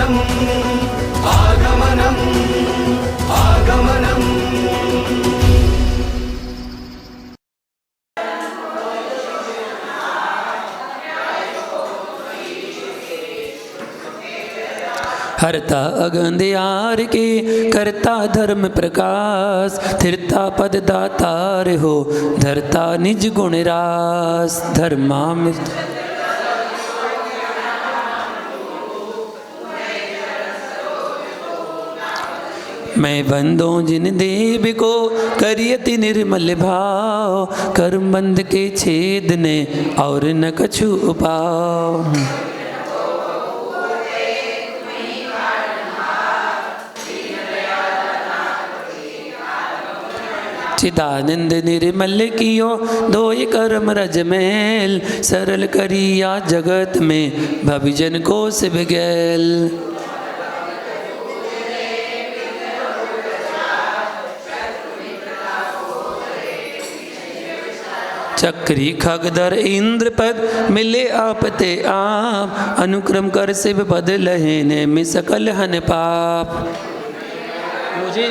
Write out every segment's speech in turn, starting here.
आगमनम् आगमनम् आगमनम्। हरता अगंधियार के करता धर्म प्रकाश, थिरता पद दातार हो धरता निज गुण रास। धर्मामृत मैं बंदों जिन देव को करियति निर्मल भाव, कर्म बंध के छेद ने और न कछु उपाव। चिदानंद निर्मल कियो दोय कर्म रज मैल, सरल करिया जगत में भविजन को शिव गैल। चक्री खगधर इंद्र पद मिले आपते आप, अनुक्रम कर शिव पद लहे ने में सकल हन पाप। मुझे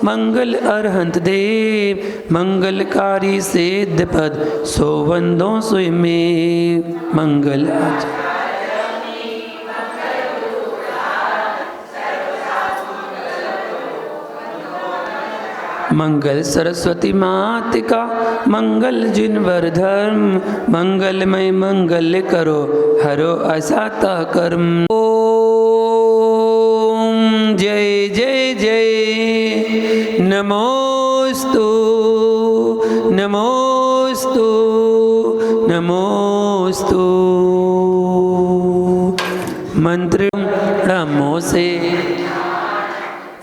मंगल अरहंत देव मंगलकारी सिद्ध पद, सो वंदों सोई में मंगल आज। मंगल सरस्वती मात का मंगल जिनवर धर्म, मंगलमय मंगल करो हरो असाता कर्म। ओम जय जय जय नमोस्तु नमोस्तु नमोस्तु। मंत्र रमो से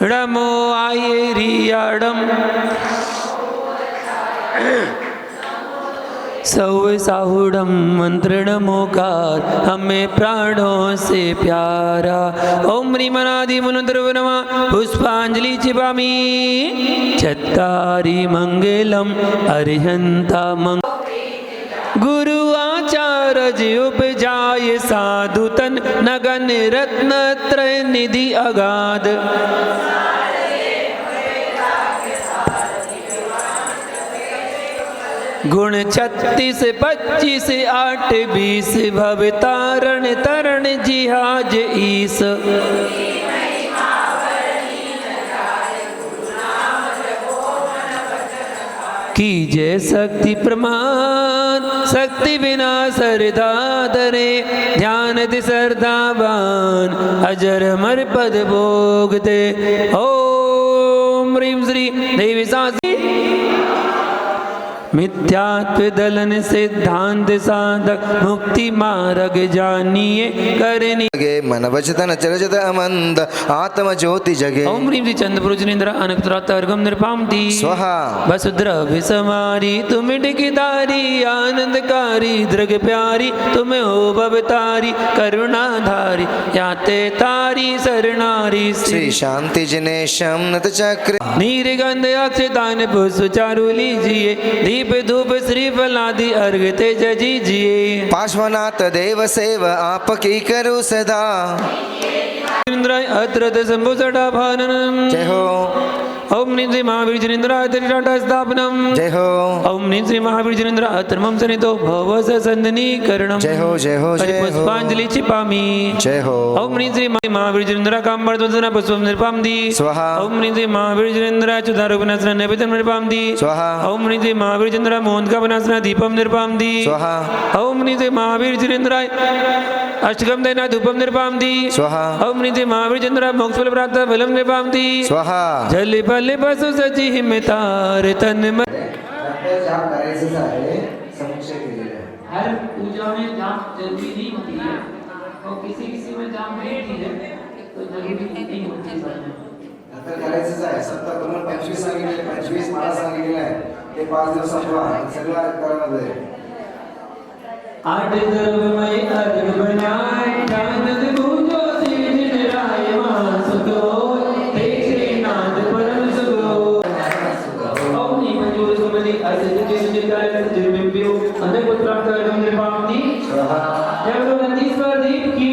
रमो आये रियाडम, सौ साहुडम मंत्र नमोकार हमें प्राणों से प्यारा। ओम ह्रीमनादि मुनुद्रव नमः पुष्पांजलि चिपामी, चत्तारि मंगलम अरिहंता मंग। गुरु आचार्य उपजाय साधु तन, नगन रत्न त्रय निधि अगाध। गुण 36 25 8 20, भव तारण तरण जिहाज ईस। कीजय शक्ति प्रमाण शक्ति बिना सरदा धरे, ध्यान दि सरदावान अजर अमर पद भोग दे। ओम ह्रीं श्री देवी सासी मिथ्यात्व दलन सिद्धांत साधक, मुक्ति मार्ग जानिए करनी मन वचन चरजत अमंद आत्म ज्योति जगे। ओम ह्रीं श्री चंद्रपुरुषनेन्द्र अनक्तरातर्गम निरपामति स्वाहा। वसुद्रव्य समारी तुम टिकिदारी, आनंदकारी दृग प्यारी तुम हो भवतारी, करुणाधारी याते तारी शरणारी। श्री शांति जनेशम नत चक्र नीरगंध अक्षतान पुष्प चारु लीजिए, दीप धूप श्रीफल आदि अर्घ तेज दीजिए। पार्श्वनाथ देव सेव आपकी करो सदा, इंद्राय अत्रत शंभु सटाभाननम। जय हो। ओम ह्रीं श्री महावीर जिनेन्द्राय त्रिटाटा स्थापनम। जय हो। ओम ह्रीं श्री महावीर जिनेन्द्र अत्रमम सनितो भव संदनीकरणम। जय हो जय हो जय हो। पुष्पांजलि छिपामि। जय हो। ओम ह्रीं श्री महावीर जिनेन्द्र कामवर्धन पुष्पम निर्पामि स्वाहा। ओम ह्रीं श्री महावीर जिनेन्द्र चुदारूपनासना नैवेद्यम निर्पामि स्वाहा। ओम ह्रीं श्री महावीर जिनेन्द्र मोहनका बनासना दीपम निर्पामि स्वाहा। ओम ह्रीं श्री महावीर जिनेन्द्राय अष्टकम दैना धूपम निर्पामि स्वाहा। ओम ह्रीं श्री महावीर जिनेन्द्र मोक्षफल प्राप्त फलम निर्पामि स्वाहा। जल बल बसु सची हिमतार तन मन। जाप करायचंच आहे समुच्चय केलेलं आहे। हर पूजा में जाप जरूरी नहीं होती है, और किसी में जाप नहीं होती है तो जरूरी नहीं होती है। नंतर करायचंच आहे। सप्ताह तुम्हाला 25 सांगितले, 25 मला सांगितलेलं आहे, ते 5 दिवस संपवा सगळं करायला आहे। 8 द्रव्यमय अर्घ बनाए, आनंद पूजो शिव जिन राय मान सुखो, हे श्रीनाथ परम सुखो। ओम नी मंजूर सुमति असित के सुचिताय सचिर बिंबियो, अनक पुत्रार्थ निर्पामति स्वाहा। जय बोलो नंदीश्वर देव की।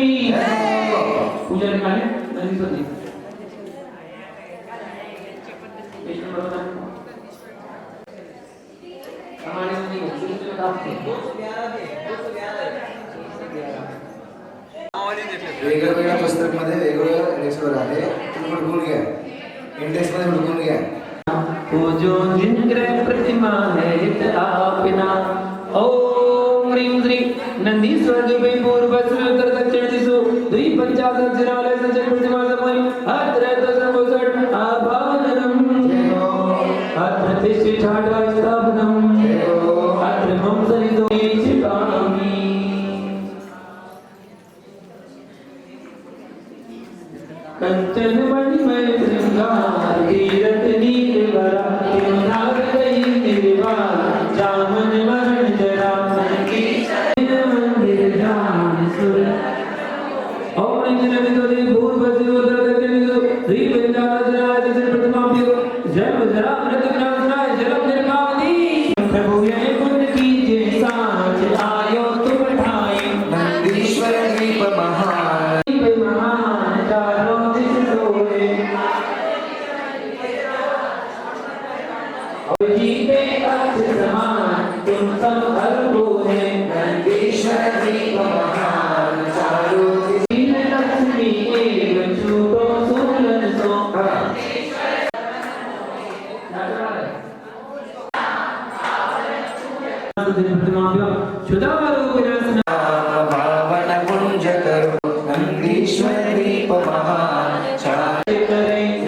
निघाले नदी होती वेगवेगळ्या पुस्तकमध्ये वेगवेगळं लेक्चर आहे, तुम्ही हुडकून घ्या, इंडेक्समध्ये हुडकून घ्या. वो जो जिनग्रह प्रतिमा है हित आपना ओम ह्रीं श्री नंदीश्वर दुबे पूर्व उत्तर दक्षिण दिशो द्वि पंचाशत जिनालय संचय प्रतिमा समय अत्र दशमोसठ आभाननम अत्र तिष्ठाठा स्थापनम अत्र मम सरितो चितामि कंचन मणिमय श्रृंगार तीरथ नीलवरा किनार गई निर्वाण जामन मरण जरा मंदिर जान सुर ओम इंजन तो दे पूर्व से उतर दक्षिण दो श्री पंचाशराय दक्षिण प्रतिमा पियो जन्म जरा मृत्यु विनाशनाय जन्म निर्मावती प्रभु ये पुण्य कीजिए साच आयो तुम ठाई नंदीश्वर दीप महान महान चारों दिश सोए और जीते अक्ष समान तुम सब हल्को है नंदीश्वर दीप महान चारों दिश तीन लक्ष्मी एक छूटो सुलन सो भावन कुंज करो नंदीश्वर दीप महान चारों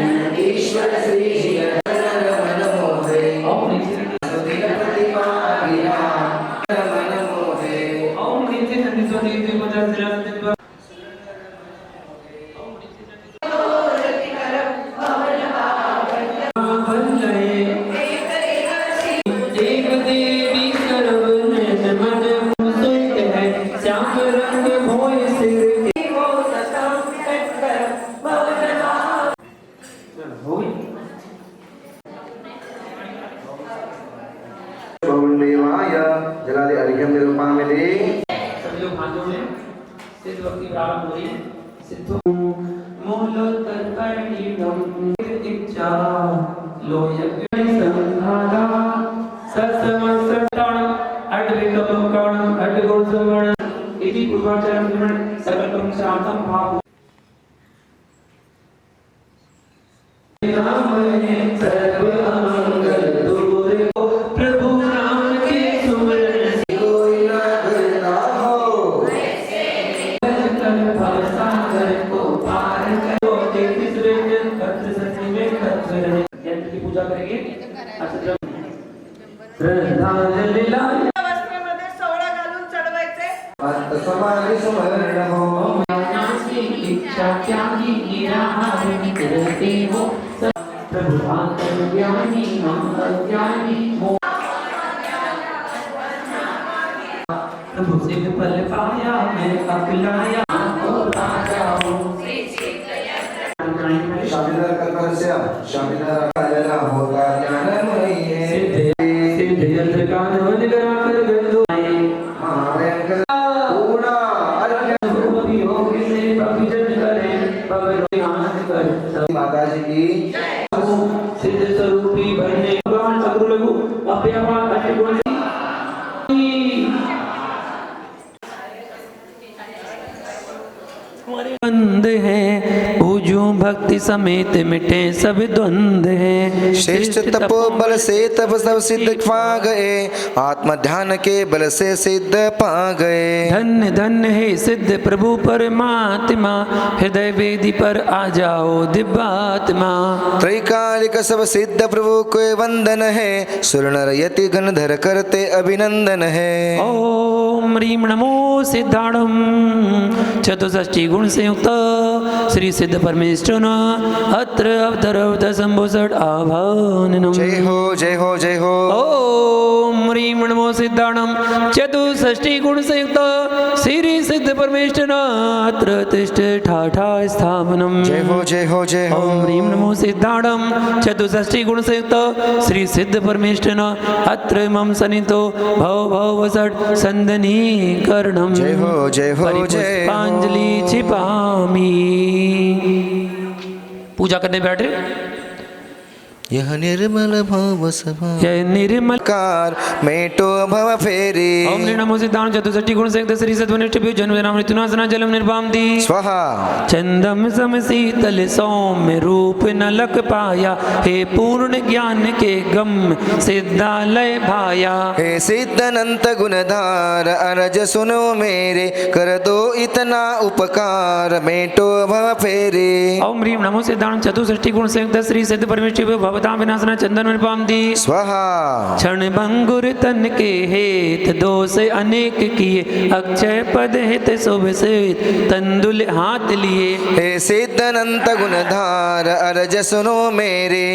नंदीश्वर श्री रमन मोहे सुधीर प्रतिमा विराम रमन मोहे. एक देवी सर्वन मन सुत है श्याम रंग भोय सिर देवाय जलादि अर्घ्यम निरूपामिति. सभी लोग हाथों में सिद्ध भक्ति प्रारंभ हो रही है. सिद्धो मूलोत्तरकर्णिकं इच्छा लोयज्ञ संधादा सत्समस्तरणं अड्विकपकरणं अड्गुणसमरणं इति पूर्वाचरणं सकलं शांतं भाव रामने सर्व अमंगल दूर हो प्रभु राम के सुमरन कोई न करता हो कर भव सागर को पार करो तेतीस व्यंजन पत्र सत्य में खत्तर यंत्र की पूजा करेंगे. अच्छा श्रद्धांजलि लाल वस्त्रामध्ये सोळा घालून चढवायचे. मत समाधि स्मरण हो नासी इच्छा त्यागी निराहार करते हो प्रभु ज्ञानी हम अज्ञानी हो प्रभु से फल पाया मैं अकलाया को राजा हूँ शामिदार कल्पस्य शामिदार कालेला होता ज्ञानमयी है. सिद्ध यंत्र का ध्वनि कराकर गंधो महाभयंकर पूर्ण अर्घ्य योग से भक्तिजन करें पवन आनंद कर माताजी की सिद्ध स्वरूपी बनने भगवान सगुरु लघु अभ्यापात अष्टगुण बंद है पूजो भक्ति समेत मिटे सब द्वंद है. श्रेष्ठ तपो बल से तप सब सिद्ध पा गए, आत्म ध्यान के बल से सिद्ध पा गए. धन्य धन्य है सिद्ध प्रभु परमात्मा हृदय वेदी पर आ जाओ दिव्यात्मा. त्रैकालिक सब सिद्ध प्रभु को वंदन है, सुर नर यति गणधर करते अभिनंदन है. ओम ह्रीं नमो सिद्धाणम चतुष्षष्टि गुण संयुक्त श्री सिद्ध परमेश्वर अत्र अवतरवत संभूषट आभाननम. जय हो जय हो जय हो. ओम ह्रीं नमो सिद्धाणम चतुष्षष्टि गुण संयुक्त श्री सिद्ध परमेष्ठनात्र तिष्ठ ठाठा स्थापनम। जय हो जय हो जय हो। ओम ह्रीं नमो सिद्धाणम चतुष्षष्टि गुणसयुक्त श्री सिद्ध परमेष्ठन अत्र मम सनितो भव भव वसट संदनीकरणम। जय हो जय हो जय हो। पुष्पांजलि छिपामी। पूजा करने बैठे। यह निर्मल भव सभा यह निर्मल कार मेटो भव फेरी। ओम ह्रीं नमो सिद्धाणम चतुष्षष्टि गुणसयुक्त श्री सद्वनिष्ठभ्यो जन्मजन्म मृत्युनाशना जलम निर्वापति। स्वाहा। चंदम सम शीतल सौम्य रूप न लक पाया हे पूर्ण ज्ञान के गम सिद्धालय भाया। हे सिद्धनंत गुणधार अरज सुनो मेरे कर दो इतना उपकार मेटो भव फेरी। ओम ह्रीं नमो सिद्धाणम चतुष्षष्टि गुणसयुक्त श्री सिद्ध परमेष्ठिभ्यो भवतां विनाशना चंदन निर्वापति। स्वाहा। क्षण भंगुर तन के हेत दोष अनेक किए अक्षय पद हित शुभ से तंदुल हाथ लिए। हे सिद्धनंत गुणधार अरज सुनो मेरे।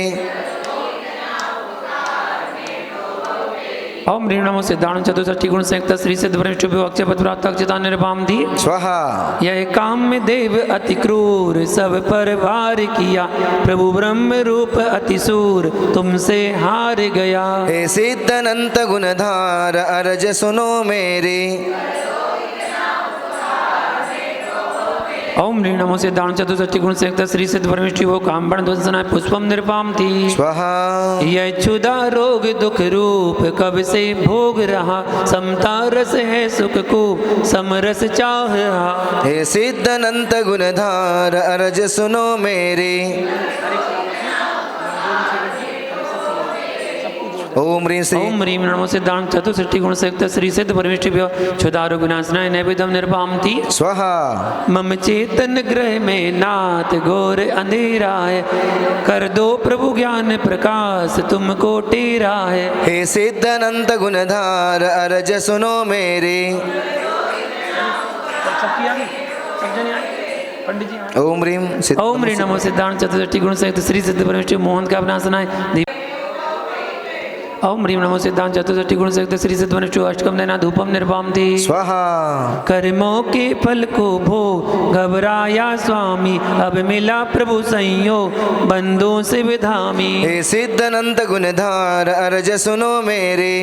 ओम ह्रीं नमो सिद्धाणम चतुष्षष्टि गुणसयुक्त श्री सिद्ध परमेष्ठिभ्यो अक्षय पद प्राप्त अक्षता निर्वापति। स्वाहा। यह काम में देव अति क्रूर सब पर भार किया प्रभु ब्रह्म रूप अति सूर तुमसे हार गया। हे सिद्धनंत गुणधार अरज सुनो मेरे। ओम ह्रीं नमो सिद्धाणम चतुष्षष्टि गुणसयुक्त श्री सिद्ध परमेष्ठिभ्यो कामबाण ध्वंसनाय पुष्पम निर्वापति। स्वाहा। यह क्षुधा रोग दुख रूप कब से भोग रहा समता रस है सुख को समरस चाह रहा। हे सिद्धनंत गुणधार अरज सुनो मेरे। ओम ह्रीं श्री ओम ह्रीं नमो सिद्धाणम चतुष्षष्टि गुणसयुक्त श्री सिद्ध परमेष्ठिभ्यो क्षुधारो विनाशनाय नैवेद्यम निर्वापति। स्वाहा। मम चेतन ग्रह में नाथ घोर अंधेरा है कर दो प्रभु ज्ञान प्रकाश तुमको टेरा है। हे सिद्धनंत गुणधार अरज सुनो मेरे। ओम ह्रीं ओम ह्रीं नमो सिद्धाणम चतुष्षष्टि गुणसयुक्त श्री सिद्ध परमेष्ठिभ्यो मोहन का विनाशनाय। ओम ह्रीं नमो सिद्धाणम चतुष्षष्टि गुणसयुक्त श्री सिद्ध परमेष्ठिभ्यो अष्टकम नयना धूपम निर्वापति। स्वाहा। कर्मों के फल को भोग घबराया स्वामी अब मिला प्रभु संयोग बंदों से विधामी। हे सिद्धनंत गुणधार अरज सुनो मेरे।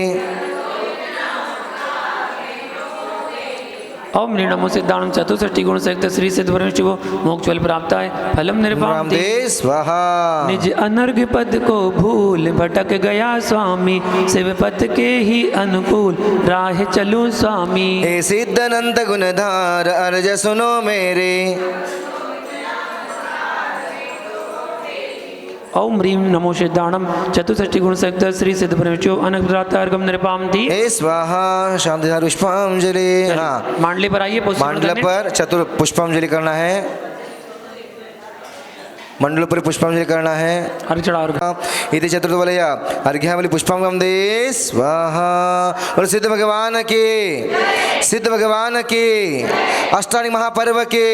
ओम ह्रीं नमो सिद्धाणम चतुष्षष्टि गुणसयुक्त श्री सिद्ध परमेष्ठिभ्यो मोक्ष फल प्राप्त है फलम निर्वापति। रामदेव स्वाहा। निज अनर्घ पद को भूल भटक गया स्वामी शिव पद के ही अनुकूल राह चलूं स्वामी। हे सिद्धनंत गुणधार अरज सुनो मेरे। ओम ह्रीं नमो सिद्धाणम चतुष्षष्टि गुणसयुक्त श्री सिद्ध परमेष्ठिभ्यो अनग्रातार्गम निर्वापति। हे स्वाहा। शांतिधार पुष्पांजलि। हाँ, मांडले पर आइए मंडल पर चतुर पुष्पांजलि करना है। मंडल पर पुष्पांजलि करना है। हर चढ़ाव इति चतुर्थ वलय अर्घ्यावली पुष्पांगम दे स्वाहा। और सिद्ध भगवान के अष्टांग महापर्व के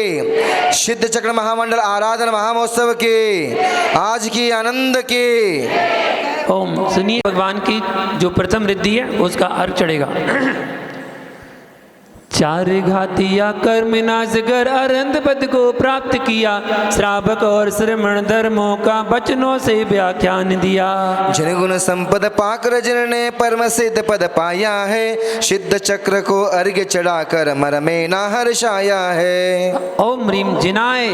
सिद्ध चक्र महामंडल आराधना महामहोत्सव के आज की आनंद के। ओम सुनिए भगवान की जो प्रथम रिद्धि है उसका अर्घ चढ़ेगा। चार घातिया कर्म नाशकर अरंध पद को प्राप्त किया श्रावक और श्रमण धर्मों का वचनों से व्याख्यान दिया। जनगुण संपद पाकर जिन ने परम सिद्ध पद पाया है सिद्ध चक्र को अर्घ्य चढ़ाकर मर में ना हर्षाया है। ओम ह्रीं जिनाय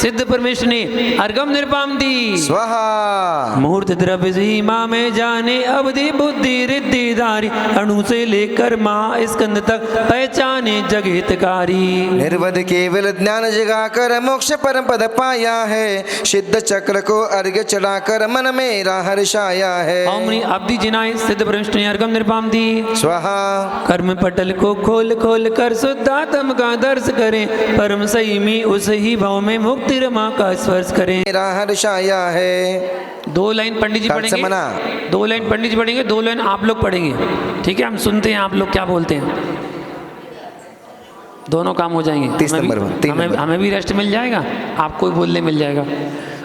सिद्ध परमेश्वर ने अर्घम निर्वापति। स्वाहा। मुहूर्त द्रव्य सीमा में जाने अवधि बुद्धि रिद्धिधारी अणु से लेकर महा स्कंद तक पहचान जग हितकारी। निर्वध केवल ज्ञान जगाकर मोक्ष परम पद पाया है सिद्ध चक्र को अर्घ्य चढ़ाकर मन मेरा हर्षाया है। ओम ह्रीं अब्धि जिनाय सिद्ध परमेश्वर ने अर्घम निर्वापति। स्वाहा। कर्म पटल को खोल खोल कर शुद्धात्म का दर्श करें परम सही में उस ही भाव में मुक्ति रमा का स्पर्श करें। मेरा हर्षाया है। 2 लाइन पंडित जी पढ़ेंगे, 2 लाइन पंडित जी पढ़ेंगे, 2 लाइन आप लोग पढ़ेंगे। ठीक है, हम सुनते हैं आप लोग क्या बोलते हैं। दोनों काम हो जाएंगे। 30 नंबर हमें भी रेस्ट मिल जाएगा, आपको भी बोलने मिल जाएगा।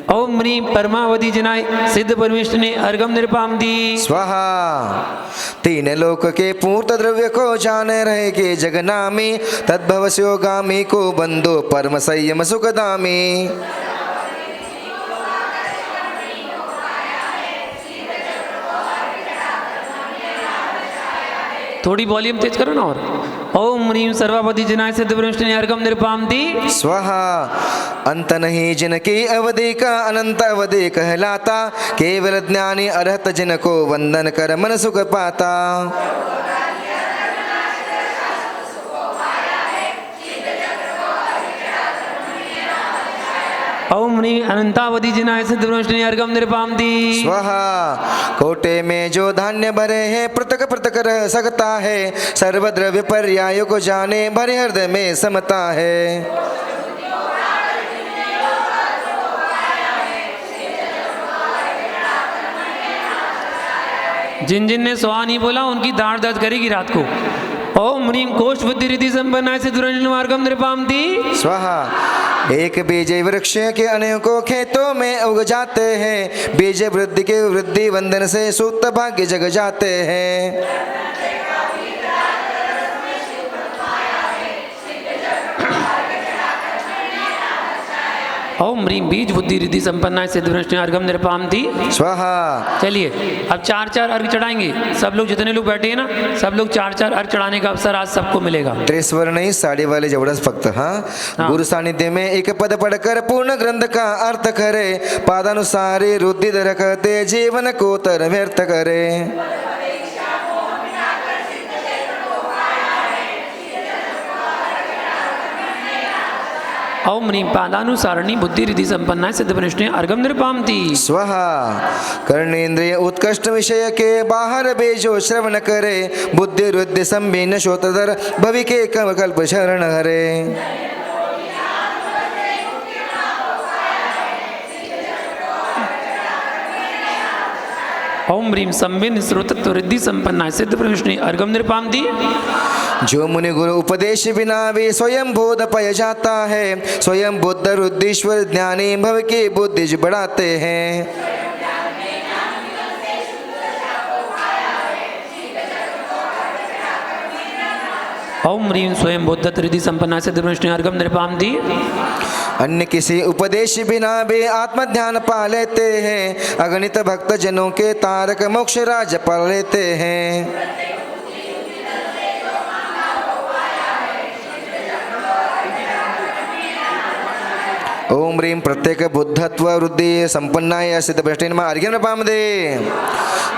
ओम ह्रीं परमावधि जनाय सिद्ध परमेश्वर ने अर्घम निर्पाम दी। स्वाहा। तीन लोक के पूर्त द्रव्य को जाने रहे के जगनामी, तद्भव स्योगामी को बंदो परम संयम सुखदामी। थोड़ी वॉल्यूम तेज करो ना। और ओम ह्रीं सर्वावधि जनाय सिद्ध परमेश्वर ने अर्घम निर्पाम दी। स्वाहा। अंत नहीं जिनकी अवधि का अनंत अवधि कहलाता, केवल ज्ञानी अरहत जिनको वंदन कर मन सुख पाता। ओम ह्रीं अनंतावधि जिनाय सिद्ध परमेश्वर ने अर्घम निर्पाम दी। स्वाहा। कोटे में जो धान्य भरे हैं पृथक पृथक रह सकता है, सर्व द्रव्य पर्यायों को जाने भरे हृदय में समता है। जिन जिन ने सुहा नहीं बोला उनकी दाढ़ दर्द करेगी रात को। ओम ह्रीं कोश बुद्धि रिद्धि संपन्नाय सिद्ध परमेश्वर ने अर्घम निर्पाम दी। स्वाहा। एक बीज वृक्ष के अनेकों खेतों में उग जाते हैं, बीज वृद्धि के वृद्धि वंदन से सुक्त भाग्य जग जाते हैं। ओम ह्रीं बीज बुद्धि रिद्धि संपन्नाय सिद्ध परमेश्वर ने अर्घम निर्पाम दी। स्वाहा। चलिए अब 4-4 अर्घ चढ़ाएंगे। सब लोग जितने लोग बैठे हैं ना, सब लोग 4-4 अर्घ चढ़ाने का अवसर आज सबको मिलेगा। त्रिस्वर नहीं साड़ी वाले जबरदस्त फक्त। हाँ। गुरु सानिध्य में एक पद पढ़कर पूर्ण ग्रंथ का अर्थ करे, पादानुसारी रुद्धि रखते जीवन को तर व्यर्थ करे। ओम ह्रीं पादानुसारिणी बुद्धि रिद्धि संपन्नाय सिद्ध परमेश्वर ने अर्घम निर्पाम दी। स्वाहा। कर्णेन्द्रिय उत्कृष्ट विषय के बाहर बेजो श्रवण करे, बुद्धि रुद्धि संबीन श्रोतधर भवि के कल्प शरण हरे। ओम ह्रीं संबिन श्रोतत्व रिद्धि संपन्नाय सिद्ध परमेश्वर ने अर्घम निर्पाम दी। जो मुनि गुरु उपदेश बिना भी स्वयं बोध पय जाता है, स्वयं बुद्ध रुद्धीश्वर ज्ञानी भव की बुद्धि बढ़ाते हैं। ओम ह्रीं स्वयं बुद्ध रिद्धि संपन्नाय सिद्ध परमेश्वर ने अर्घम निर्पाम दी। अन्य किसी उपदेश बिना भी आत्म ध्यान पा लेते हैं, अगणित भक्त जनों के तारक मोक्ष राज पा लेते हैं। ओम ह्रीं प्रत्येक बुद्धत्व वृद्धि संपन्नाय सिद्ध परमेश्वर नमः अर्घ्यं निर्पाम दे।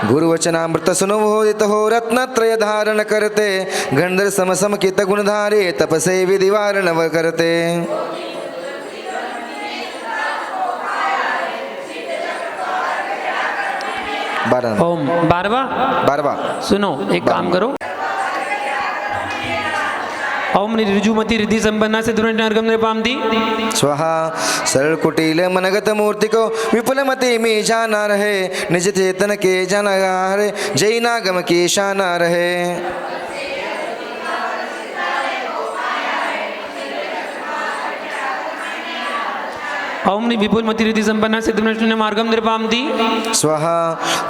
गुरुवचनामृत सुनो होदित हो रत्नत्रय धारण करते, गंधर्व सम सम कित गुणधारे तपसे विधि वारण करते। ओम 12वां सुनो, एक काम करो। ओम ऋजुमति रिद्धि संपन्ना से दुर्न अर्घम निर्पाम दी। स्वाहा। सरल कुटिल मनगत मूर्ति को विपुल मति में जाना रहे, निज चेतन के जाना हरे, जय नागम की शाना रहे। ओम विपुल मति रिद्धि संपन्ना से दुर्न मार्गम निर्पाम दी। स्वाहा।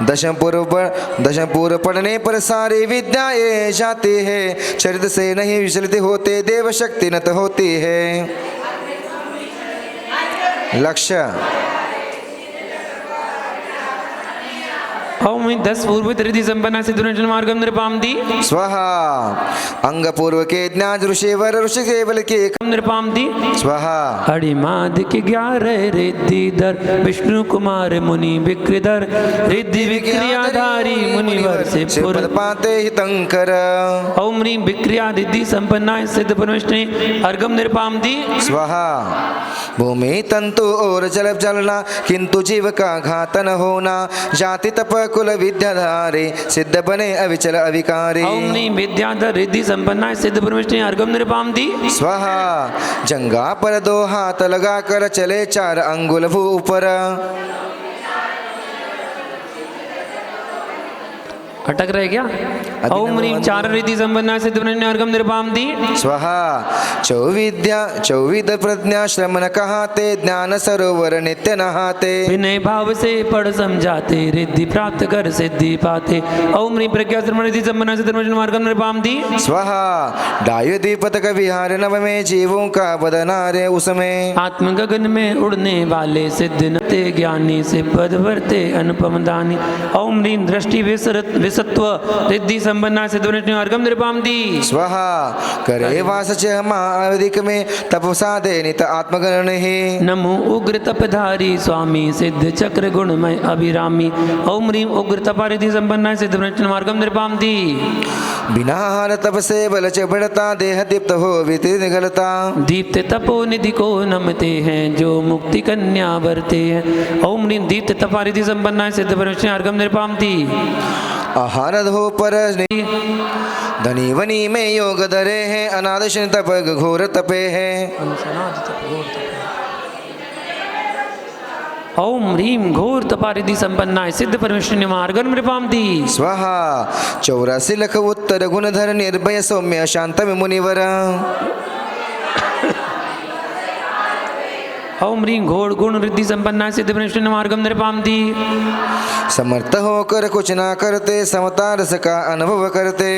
दशम पूर्व पढ़ने पर सारी विद्याएं जाती है, चरित्र से नहीं विचलित होते देव शक्ति नत होती है। लक्ष्य। ओम 10 पूर्व रिद्धि संपन्ना से दुर्न मार्गम निर्पाम दी। स्वाहा। अंग पूर्व के ज्ञान ऋषि वर ऋषि केवल के निर्पाम दी। स्वाहा। अड़िमाद के 11 रिद्धिधर विष्णु कुमार मुनि विक्रधर, रिद्धि विक्रियाधारी मुनिवर से पुर पाते हितंकर। ओम ह्रीं विक्रिया रिद्धि संपन्नाय सिद्ध परमेश्वर ने अर्घम निर्पाम दी। स्वाहा। भूमि तंतु और जल जलना, किंतु जीव का घात न होना, जाति तप कुल विद्याधारे सिद्ध बने अविचल अविकारी। ओम ह्रीं विद्याधर रिद्धि संपन्नाय सिद्ध परमेश्वर ने अर्घम निर्पाम दी। स्वाहा। जंगा पर 2 हाथ लगा कर चले 4 अंगुल भू ऊपर। अटक रहे क्या? ओम ह्रीं चार रिद्धि संपन्ना सिद्ध अर्घम निर्पाम दी स्वाहा चौविध प्रज्ञा श्रमण कहाते ज्ञान सरोवर नित्य नहाते विनय भाव से पढ़ समझाते रिद्धि प्राप्त कर सिद्धि पाते। ओम ह्रीं प्रज्ञा श्रमण रिद्धि संपन्ना सिद्ध अर्घम निर्पाम दी स्वाहा डायु द्वीपतक विहार नव में जीवों का बदनारे उसमें आत्म गगन में उड़ने वाले सिद्ध नते ज्ञानी से पद भरते अनुपम दानी। ओम ह्रीं दृष्टि विसत्व रिद्धि संपन्ना सिद्ध अर्घम निर्पाम दी स्वाहा करे वास च महाधिक में तपसा दे नित आत्मगण ही नमो उग्र तपधारी स्वामी सिद्ध चक्र गुणमय अभिरामी। ओम ह्रीं उग्र तपारिधि संपन्ना सिद्ध मार्गम निर्पाम दी बिना हार तप से बल च बढ़ता देह दीप्त हो विति निगलता दीप्त तपो निधि को नमते हैं जो मुक्ति कन्या भरते हैं। ओम ह्रीं दीप्त तपारिधि संपन्ना सिद्ध मार्गम निर्पाम दी आहार धो पर धनी वनी में योग धरे हैं अनादशन तप घोर तपे हैं। ओम ह्रीं घोर तपारिधि संपन्ना सिद्ध परमेश्वर मार्गम निर्पाम दी स्वाहा 84 लख उत्तर गुणधर निर्भय सौम्य शांत मुनिवर ओम ह्रीं घोर गुण रिद्धि संपन्ना सिद्ध परमेश्वर मार्गम निर्पाम दी समर्थ होकर कुछ ना करते समता रस का अनुभव करते।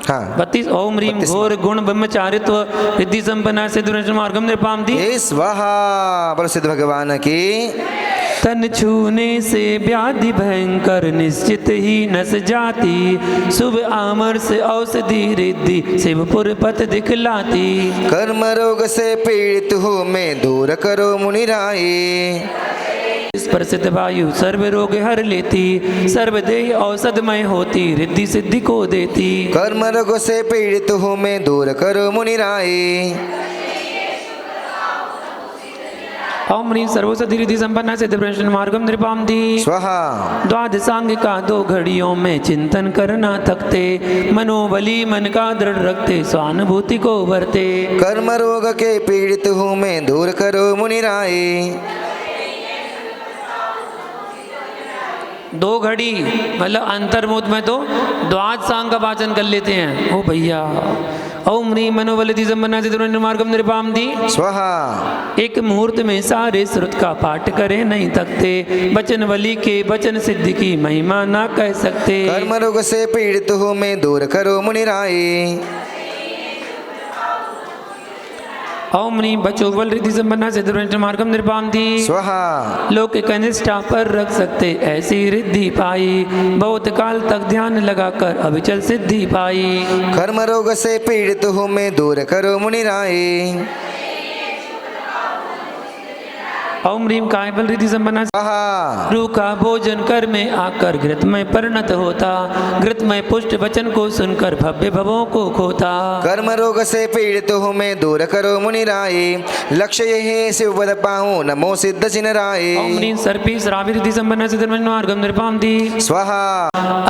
हाँ 32 ओम ह्रीं घोर गुण ब्रह्मचारित्व रिद्धि संपन्ना सिद्ध परमेश्वर मार्गम निर्पाम दी हे स्वाहा बोलो सिद्ध भगवान की तन छूने से व्याधि भयंकर निश्चित ही नस जाती शुभ आमर से औषधि रिद्धि शिवपुर पथ दिखलाती कर्म रोग से पीड़ित हो मैं दूर करो मुनिराए इस प्रसिद्ध वायु सर्व रोग हर लेती सर्वदेह औषधमय होती रिद्धि सिद्धि को देती कर्म रोग से पीड़ित हो मैं दूर करो मुनिराए ओम ह्रीं सर्वौषधि रिद्धि संपन्ना सिद्ध परमेश्वर मार्गम निर्पाम दी स्वाहा द्वादशांग का 2 घड़ियों में चिंतन करना थकते मनोबली मन का दृढ़ रखते स्वानुभूति को भरते कर्म रोग के पीड़ित हूँ मैं दूर करो मुनिराए 2 घड़ी मतलब अंतर्मुद में तो द्वादशांग का वाचन कर लेते हैं। ओ भैया ओम ह्रीं मनोबलिधि संपन्ना सिद्ध मार्गम निर्पाम दी स्वाहा एक मुहूर्त में सारे श्रुत का पाठ करे नहीं थकते बचन बलि के वचन सिद्धि की महिमा ना कह सकते कर्म रोग से पीड़ित हूँ मैं दूर करो मुनिराए ओम ह्रीं बचोबल रिद्धि संपन्ना सिद्ध मार्गम निर्पाम दी स्वाहा लोक कनिष्ठा पर रख सकते ऐसी रिद्धि पाई बहुत काल तक ध्यान लगाकर अविचल सिद्धि पाई कर्म रोग से पीड़ित हूँ मैं दूर करो मुनिराए ओम ह्रीं कायबल रिद्धि संपन्ना स्वाहा रूखा भोजन कर में आकर घृतमय परिणत होता घृतमय पुष्ट वचन को सुनकर भव्य भवों को खोता कर्म रोग से पीड़ित हूँ मैं दूर करो मुनिराए लक्ष्य यही शिव पद पाऊँ नमो सिद्ध चिनराए ओम ह्रीं सर्पी श्रावि रिद्धि संपन्ना सिद्ध मार्गम निर्पाम दी स्वाहा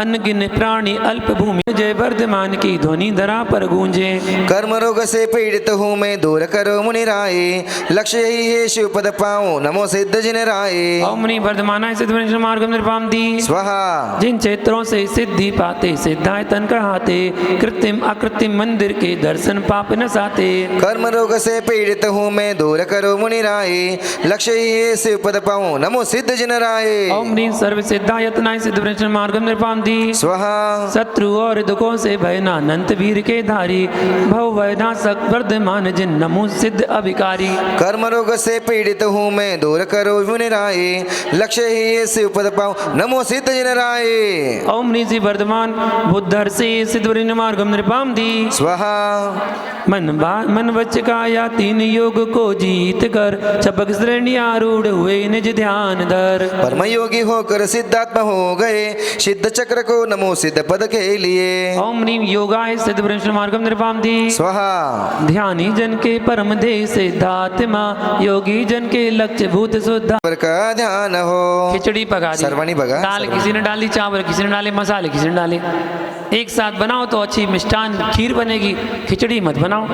अनगिन प्राणी अल्प भूमि जय वर्धमान की ध्वनि धरा पर गूंजे कर्म रोग से पीड़ित हूँ मैं दूर करो मुनिराए लक्ष्य यही है शिव पद पाऊँ नमो सिद्ध जिनराए ओम ह्रीं वर्धमानाय सिद्ध मार्गम निर्पाम दी स्वाहा जिन क्षेत्रों से सिद्धि पाते सिद्धायतन कहाते कृत्रिम अकृत्रिम मंदिर के दर्शन पाप न साते कर्म रोग से पीड़ित हूँ मैं दूर करो मुनिराए लक्ष्य ही है शिव पद पाऊँ नमो सिद्ध जिनराए ओम ह्रीं सर्व सिद्धायतनाय सिद्ध मार्गम निर्पाम दी स्वाहा शत्रु और दुखों से भयना अनंत वीर के धारी भव वैनाशक वर्धमान जिन नमो सिद्ध अभिकारी कर्म रोग से पीड़ित हूँ मैं दूर करो मुनिराए लक्ष्य ही है शिव पद पाऊँ नमो सिद्ध जिनराए ओम ह्रीं श्री वर्धमान बुद्धर से सिद्ध मार्गम निर्पाम दी स्वाहा मन वच काया 3 योग को जीत कर चपक श्रेणी आरूढ़ हुए निज ध्यान धर परम योगी होकर सिद्धात्मा हो गए सिद्ध चक्र को नमो सिद्ध पद के लिए ओम ह्रीं योगाय सिद्ध मार्गम निर्पाम दी स्वाहा ध्यानी जन के परम देह सिद्धात्मा योगी जन के लक्ष्य पंचभूत शुद्ध का ध्यान हो। खिचड़ी पका दी, सर्वाणी बघा, दाल सर्वाणी। किसी ने डाली, चावल किसी ने डाले, मसाले किसी ने डाले, एक साथ बनाओ तो अच्छी मिष्टान खीर बनेगी, खिचड़ी मत बनाओ।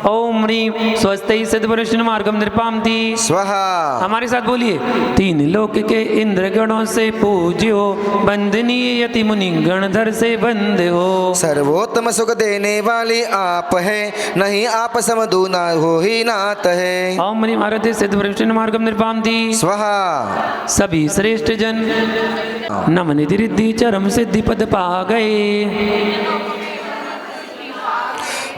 ओम ह्रीं स्वस्ति सिद्धपुरुष मार्गम निरपामति स्वाहा। हमारे साथ बोलिए। तीन लोक के इंद्र गणों से पूज्यो, वंदनीय यति मुनि गणधर से बंद हो। सर्वोत्तम सुख देने वाली आप है, नहीं आप समदू ना हो ही नात है। ओम ह्रीं भारते सिद्धपुरुष मार्गम निरपामति स्वाहा। सभी श्रेष्ठ जन नम निधि रिद्धि चरम सिद्धि पद पा गए।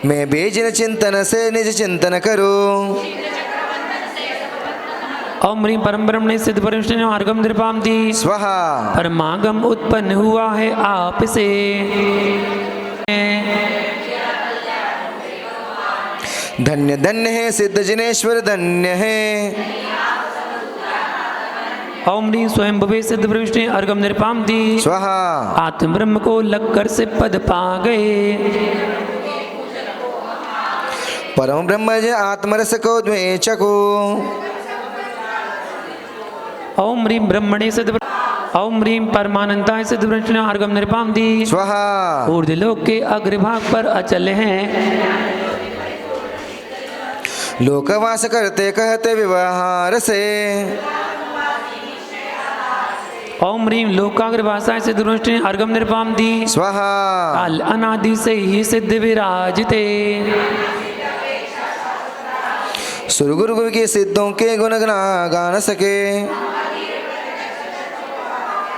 मैं बेजिन चिंतन से निज चिंतन करूं। ओम ह्रीं परम ब्रह्मणे सिद्ध परमेश्वर मार्गम निरपामति स्वाहा। परमागम उत्पन्न हुआ है आपसे। धन्य धन्य है सिद्ध जिनेश्वर, धन्य है। ओम ह्रीं स्वयं भवे सिद्ध परमेश्वर अर्गम निरपामति स्वाहा। आत्म ब्रह्म को लगकर से पद पा गए। परम ब्रह्म जे आत्मरस को द्वेचको। ओम ह्रीं ब्रह्मणे सिद्ध ओम ह्रीं परमानंदाय सिद्ध परमेश्वर अर्गम निरपामति स्वाहा। ऊर्ध्वलोक के अग्रभाग पर अचल हैं। लोकवास करते कहते व्यवहार से। ओम ह्रीं लोकाग्रवासाय सिद्ध परमेश्वर अर्गम निरपामति स्वाहा। काल अनादि से ही सिद्ध विराजते। सुर गुरु गुरु के सिद्धों के गुण गा न सके।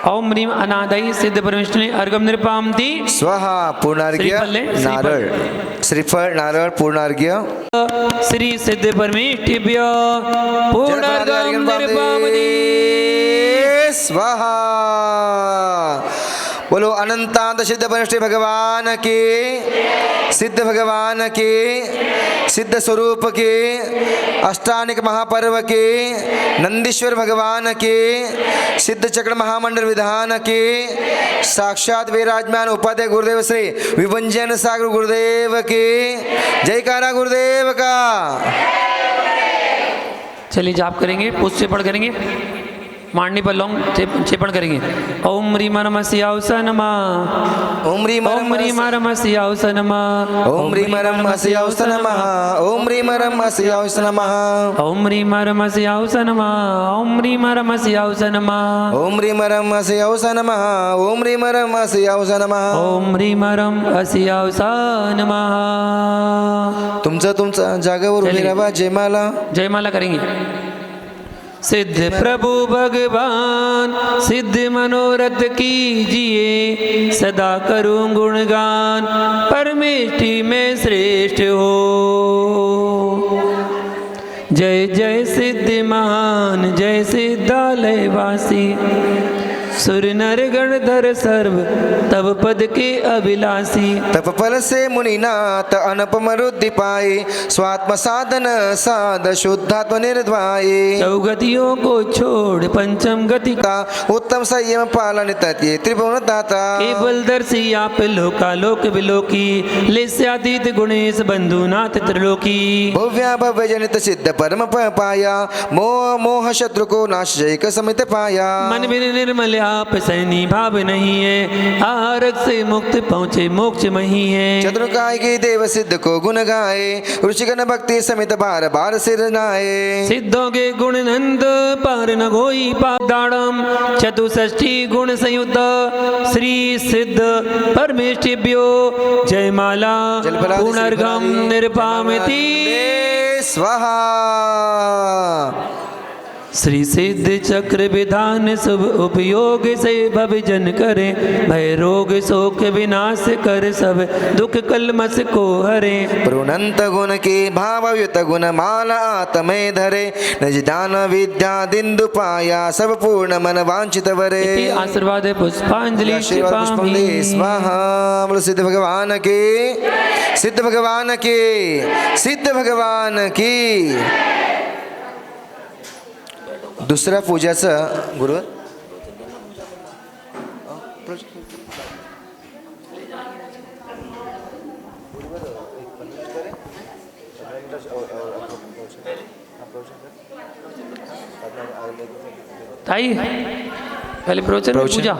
ओम ह्रीं अनादि सिद्ध परमेश्वर अर्गम निरपामति स्वाहा। पूर्णार्घ्य श्रीफल ले, नारळ, श्रीफळ नारळ पूर्णार्घ्य। श्री सिद्ध परमेष्ठिभ्य पूर्णार्घ्यं निरपामति स्वाहा। बोलो अनंतांत सिद्ध परमेष्ठि भगवान के, सिद्ध भगवान के, सिद्ध स्वरूप के, अष्टानिक महापर्व के, नंदीश्वर भगवान के, सिद्ध चक्र महामंडल विधान के, साक्षात विराजमान उपाध्याय गुरुदेव श्री विभंजन सागर गुरुदेव के जयकारा गुरुदेव का। चलिए जाप करेंगे, पुष्प से पढ़ करेंगे, मांडनी पर लौंग चेपण करेंगे। ओम ह्रीं नमः शिवाय नमः। ओम ह्रीं ओम ह्रीं नमः शिवाय नमः। ओम ह्रीं नमः शिवाय नमः। ओम ह्रीं नमः शिवाय नमः। ओम ह्रीं नमः शिवाय नमः। ओम ह्रीं नमः शिवाय नमः। ओम ह्रीं नमः शिवाय नमः। ओम ह्रीं नमः शिवाय नमः। ओम ह्रीं नमः शिवाय नमः। तुमचं जागेवर उभे राहा। जयमाला जयमाला करेंगे। सिद्ध प्रभु भगवान सिद्ध मनोरथ कीजिए, सदा करूं गुणगान परमेष्ठि में श्रेष्ठ हो। जय जय सिद्ध महान, जय सिद्धालय वासी, सुर नर गणधर सर्व तब पद के अभिलाषी। तप फल से मुनिनाथ अनुपम रुद्धि पाए, स्वात्म साधन साध शुद्धात्म निर्द्वाये। चौगतियों को छोड़ पंचम गति का, उत्तम संयम पालन तत्ये त्रिभुवन दाता। केवल दर्शी आप लोकालोक विलोकी, लेस्यातीत गुणेश बंधुनाथ त्रिलोकी। भव्या भव्य जनित सिद्ध परम पाया, मोह मोह शत्रु को नाश जय का समित पाया। मन बिन निर्मल आप सैनी भाव नहीं है, आरक से मुक्त पहुँचे मोक्ष मही है। चतुर्काय की देव सिद्ध को गुण गाए, ऋषिगण भक्ति समित बार बार सिर नाए। सिद्धों के गुण नंद पार न गोई पाप दाड़म, चतुष्षष्ठी गुण संयुक्त श्री सिद्ध परमेष्ठिभ्यो जयमाला पुनर्गम निरपामति स्वाहा। श्री सिद्ध चक्र विधान शुभ उपयोग से भवजन करे, भय रोग शोक विनाश कर सब दुख कलमस को हरे। पुरनंत गुण के भावयुत गुण माला आत्मे धरे, निज दान विद्या दिंदु पाया, सब पूर्ण मन वांछित वरे। आशीर्वाद पुष्पांजलि पुष्पांजलि स्वाहा। बोलो सिद्ध भगवान के, सिद्ध भगवान के, सिद्ध भगवान की। दुसरा पूजाचं गुरु ताई पहले प्रवचन में पूजा।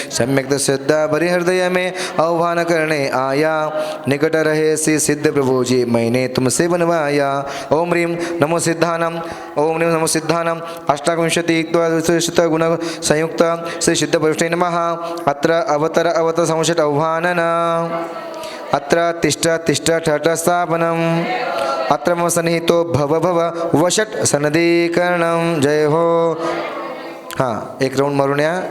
सम्यक सिद्ध बरि हृदय में आह्वान करने आया, निकट रहे सी सिद्ध प्रभु जी मैंने तुमसे बनवाया। ओम ह्रीं नमो सिद्धानम, ओम ह्रीं नमो सिद्धानम। अष्टाविंशति गुण संयुक्त श्री सिद्ध पुरुषे नमः। अत्र अवत संशत आह्वानन, अत्र तिष्ठ तिष्ठ ठठ स्थापनम, अत्र मम सन्निहितो भव भव वषट सनदीकरणम। जय हो। हां, एक राऊंड मारून या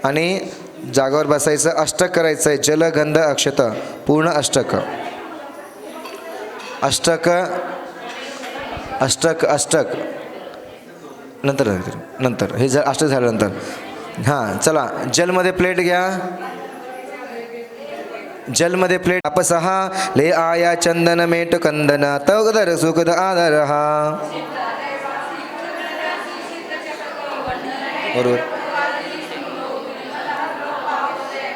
आणि जागावर बसायचं, अष्टक करायचं आहे, जल गंध अक्षत पूर्ण अष्टक अष्टक अष्टक अष्टक नंतर हे अष्टक झाल्यानंतर हां चला, जलमध्ये प्लेट घ्या, जलमध्ये प्लेट आपसहा ले आया चंदन मेट कंदन तवगदर सुखद आदर हा। बरोबर।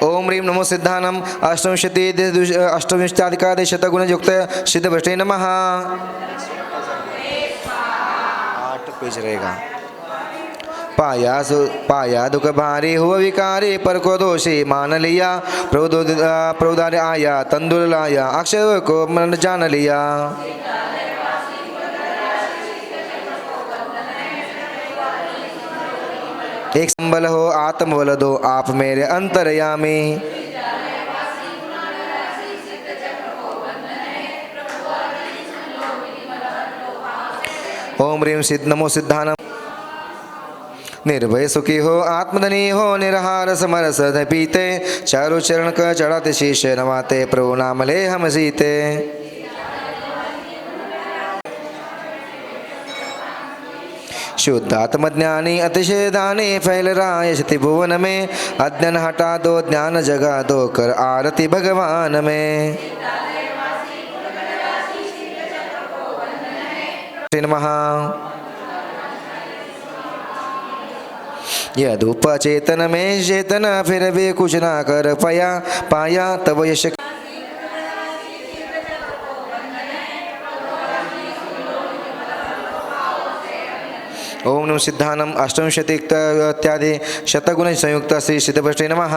ओम ह्रीं नमो सिद्धानम अष्टविंशत्याधिकाशतगुणयुक्त सिद्धभ्रष्टे नमः। 8 पेज रहेगा। पाया दुख भारी हुआ विकारी, पर को दोषी मान लिया, प्रौदार्य आया तंदुर लाया, अक्षर को मन जान लिया। एक संबल हो आत्मबल दो, आप मेरे अंतर्यामी। ओम ह्रीं नमो सिद्धानम। निर्भय सुखी हो आत्मधनी हो, निरहार समरस पीते, चारों चरण का चढ़ाते शीश नवाते, प्रभु नाम ले हम सीते। शुद्धात्मज्ञानी अतिशय दानी, फैल रहा है शति भुवन में, अज्ञान हटा दो ज्ञान जगा दो, कर आरती भगवान में। नमः। यह धूप चेतन में चेतन, फिर भी कुछ ना कर पाया तब यश। ओम नमो सिद्धानम अष्टविंशति इत्यादि शतगुण संयुक्त श्री सिद्धभ्रष्टे नमः।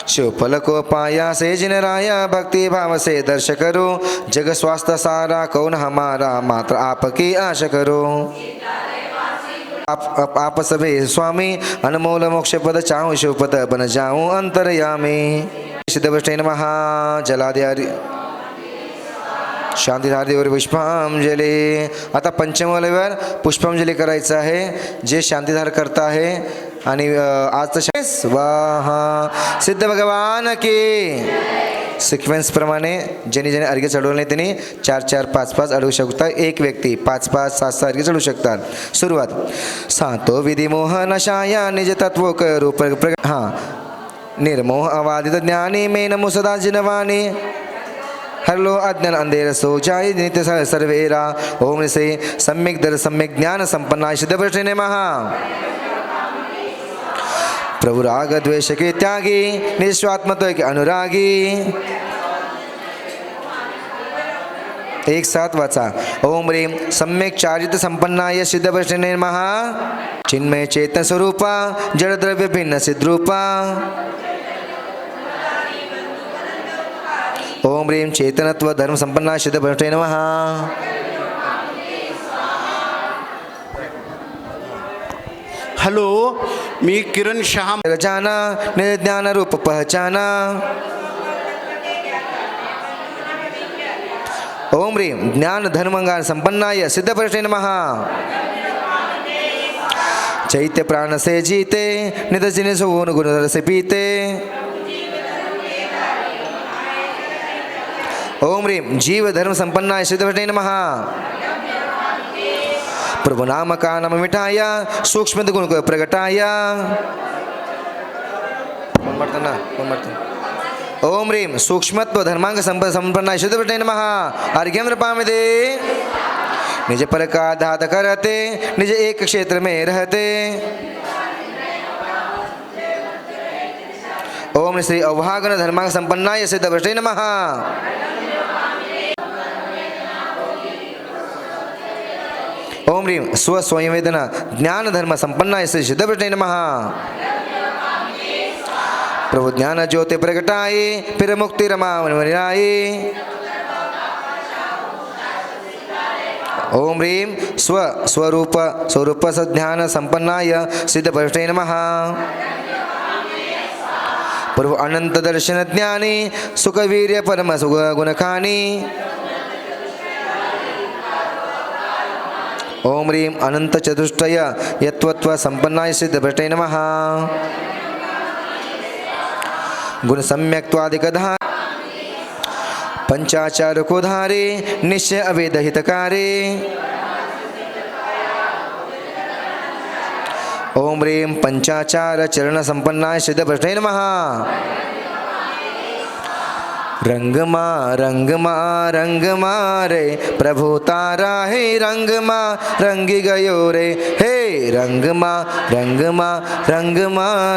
शिव फल को पाया से जिन राया, भक्ति भाव से दर्श करो, जग स्वास्थ्य सारा कौन हमारा, मात्र आपकी आश करो। आप सभी स्वामी, अनमोल मोक्ष पद चाहूँ, शिव पद बन जाऊँ अंतर्यामी। सिद्धभ्रष्टे नमः। जलादि शांतिधारेवर पुष्पांजली। आता पंचमवालीवर पुष्पांजली करायचं आहे, जे शांतिधार करता आहे। आणि आज तर स्वाहा सिद्ध भगवान की सिक्वेन्स प्रमाणे ज्यांनी ज्यांनी अर्घ्य चढवले त्यांनी 4-4, 5-5 अडवू शकतात। एक व्यक्ती 5-5, 7-6 अर्घ्य चढवू शकतात। सुरुवात। सातो विधि मोह नशाया, निज तत्व रूप हां निर्मोह अवादित ज्ञानी, मे नमो सदा जिनवाणी, हर लो अज्ञान अंधेर सो जाए, नित्य सर्वेरा। ओम से सम्यक दर सम्यक ज्ञान संपन्नाय सिद्धभ्रष्टे नमः। प्रभु राग द्वेष के त्यागी, निस्वात्मत्व के अनुरागी। एक साथ वाचा। ओम ह्रीं सम्यक चारित्र संपन्नाय सिद्धभ्रष्टे नमः। चिन्मय चेतन स्वरूपा, जड़ द्रव्य भिन्न सिद्रूपा। ओम ह्रीं चेतनत्व धर्म संपन्ना सिद्धभ्रष्टे नमः। हॅलो, मी किरण शहा। जाना निर्ज्ञान रूप पहचाना। ओम ह्रीं ज्ञान धर्मंगान संपन्नाय सिद्धभ्रष्टे नमः। चैत्य प्राण से जीते, नित जिन सुगुण गुण से पीते। ओम ह्रीं जीव धर्म संपन्नाय सिद्धभ्रष्टे नमः। प्रभु नाम का नाम मिठाया, सूक्ष्म गुण को प्रगटाया। ओम ह्रीं सूक्ष्मत्व धर्मांग संपन्नाय सिद्धभ्रष्टे नमः। अर्घ्यं नृपामिदे। निज पर का धात करते, निज एक क्षेत्र में रहते। ओम श्री अवभागन धर्मांग संपन्नाय सिद्धवृष्टे नमः। ओम ह्रीं स्व स्वयंवेदना ज्ञान धर्म संपन्नाय श्री सिद्धवृष्टे नमः। प्रभु ज्ञान ज्योति प्रगटाए, फिर मुक्ति रमावन मरियाए। ओम ह्रीं स्व स्वरूप स्वरूप सध्यान संपन्नाय सिद्धवृष्टे नमः। प्रभु अनंत दर्शन ज्ञानी, सुख वीर्य परम सुख गुणखानी। ओम ह्रीं अनंत चतुष्टय यत्वत्व संपन्नाय सिद्धवृष्टे नमः। गुण सम्यक्त्वादिकधा पंचाचार को धारे, निश्चय अवेद हितकारे। ओम ह्रीं पंचाचार चरण संपन्नाय सिद्धवृष्टे नमः। रंग मा रे प्रभु तारा हे रंग मा रंगी गयो रे। हे रंग मा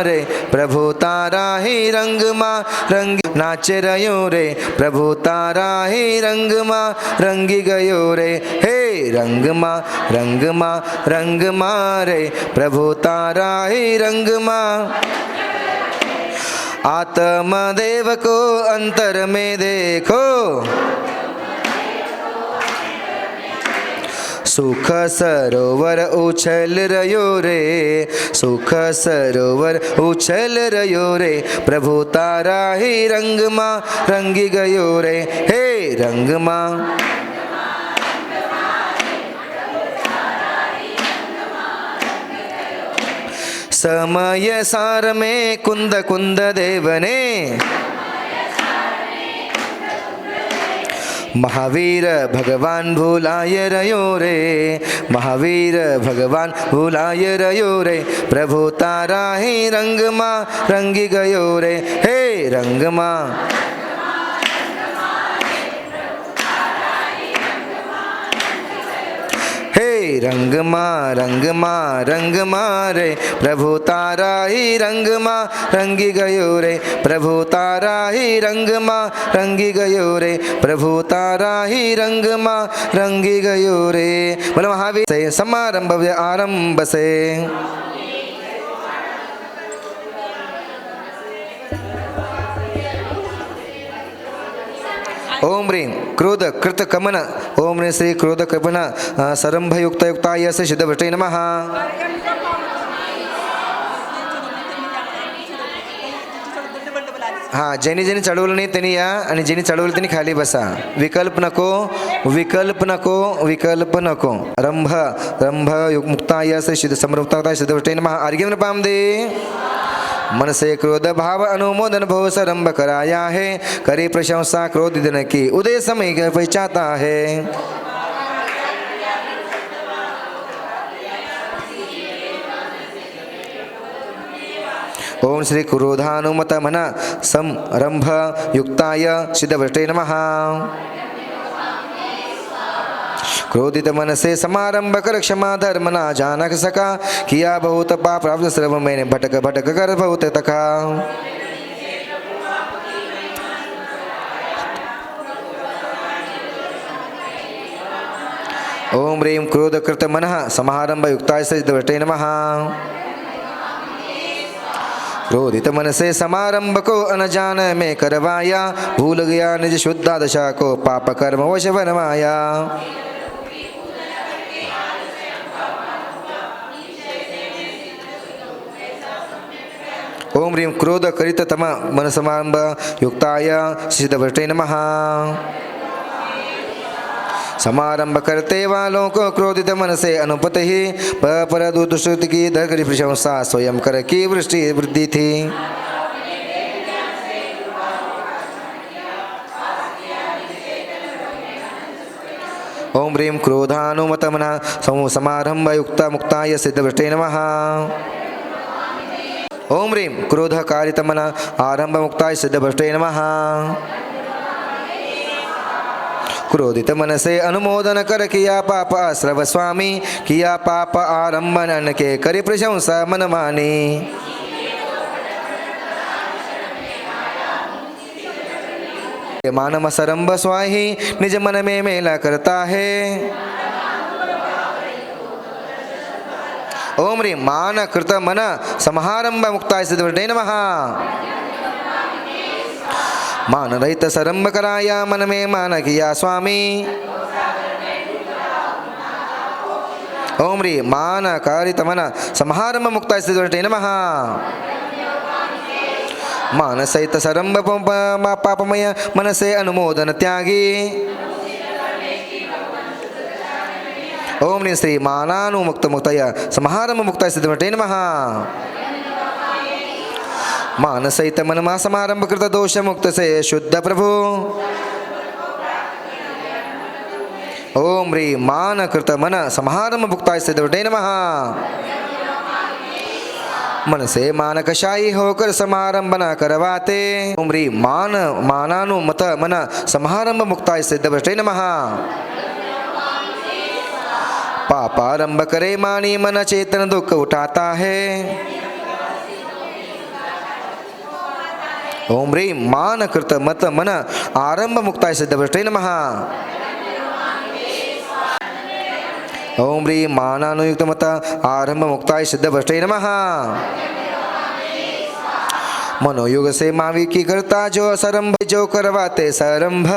रे प्रभु तारा हे रंग मा रंगी नाच रयो रे। प्रभु तारा हे रंग मा रंगी गयो रे। हे रंग मा रे प्रभु तारा हे रंग मा। आत्मदेव को अंतर में देखो, सुख सरोवर उछल रयो रे। सुख सरोवर उछल रयो रे। प्रभु तारा ही रंग मा रंगी गयो रे। हे रंग मा समय सार में कुंद कुंद देवने। महावीर भगवान भूलाय रयो रे। महावीर भगवान भूलाय रयो रे। प्रभु तारा ही रंग मा रंगी गयो रे। हे रंग मा रंग मा रे प्रभु तारा ही रंग मा रंगी गयो रे। प्रभु तारा ही रंग मा रंगी गयो रे। प्रभु तारा ही रंग मा रंगी गयो रे। बोलो महावीर से समारंभ आरंभ से। ओम ह्रीं क्रोध कृत कमन। ओम ह्रीं श्री क्रोध कृपण सरंभ युक्त युक्ताय से सिद्धवृष्टे नमः। हाँ, ज्यांनी ज्यांनी चढवलं नाही त्यांनी या, आणि ज्यांनी चढवलं त्यांनी खाली बसा. विकल्प नको, विकल्प नको, विकल्प नको. रंभ रंभ मुक्ताय से सिद्ध समृक्ताय सिद्धवृष्टे नमः. अर्घ्यम नृपाम दे. मन से क्रोध भाव अनुमोदन भव सरंभ कराया है. करे प्रशंसा क्रोध दिन की उदय समय पहचाता है. ओम श्री क्रोधानुमत मना संरंभ युक्ताय सिद्धवृष्टे नमः. क्रोधित मन से समारंभ कर क्षमा धर्म ना जानक सका. किया बहुत पाप प्राप्त सर्व मैंने भटक भटक कर बहुत तका. ओम ह्रीं क्रोध कृत मनः समारंभ युक्ताय सिद्धवृष्टे नमः. क्रोधित मन से समारंभ को अनजान में करवाया. भूल गया निज शुद्धा दशा को पाप कर्म वश बनवाया. ओम ह्रीं क्रोध करित तम मन समारंभ युक्ताय सिद्धवृष्टे नमः. समारंभ करते वालों को क्रोधित मन से अनुपत ही पर दुष्ट की धरकरी प्रशंसा स्वयं कर की वृष्टि वृद्धि थी. ओम ह्रीं क्रोधानुमत मना समारंभ युक्त मुक्ताय सिद्धवृष्टे नमः. ओम ह्रीं क्रोध कारित मना आरंभ मुक्ताय सिद्धवृष्टे नमः. क्रोधित मन से अनुमोदन कर किया पाप आश्रव स्वामी, किया पाप आरंभन के करी प्रशंसा मन मानी। मानम सरंभ स्वाही निज मन में मेला करता है। ओम ह्रीं मान कृत मन समारंभ मुक्ताय सिद्धवटे नमः। मान रहित सरंभ कराया मन में मान किया स्वामी। ओम ह्रीं मान कारित मन समारंभ मुक्ताय सिद्धवटे नमः। मान सहित सरंभ पापमय मन से अनुमोदन त्यागी। ओम ह्रीं श्री मानानुमुक्त मुक्तय समारंभ मुक्ताय सिद्धवटे नमः। मान सहित मन मा समारंभ कृत दोष मुक्त से शुद्ध प्रभु। ओम ह्रीं मान कृत मन समारंभ मुक्ताय सिद्धवटे नमः। मन से मान कशाई होकर समारंभ न करवाते। ओम ह्रीं मानानुमत मन समारंभ मुक्ताय सिद्धवटे नमः। पापारंभ करे मानी मन चेतन दुख उठाता है। ओम ह्रीं मान कृत मत मन आरंभ मुक्ताय सिद्धवटे नमः। ओम ह्रीं मानानुयुक्त मत आरंभ मुक्ताय सिद्धवटे नमः। मनोयोग से मावी की करता जो सरंभ जो करवाते सरंभ।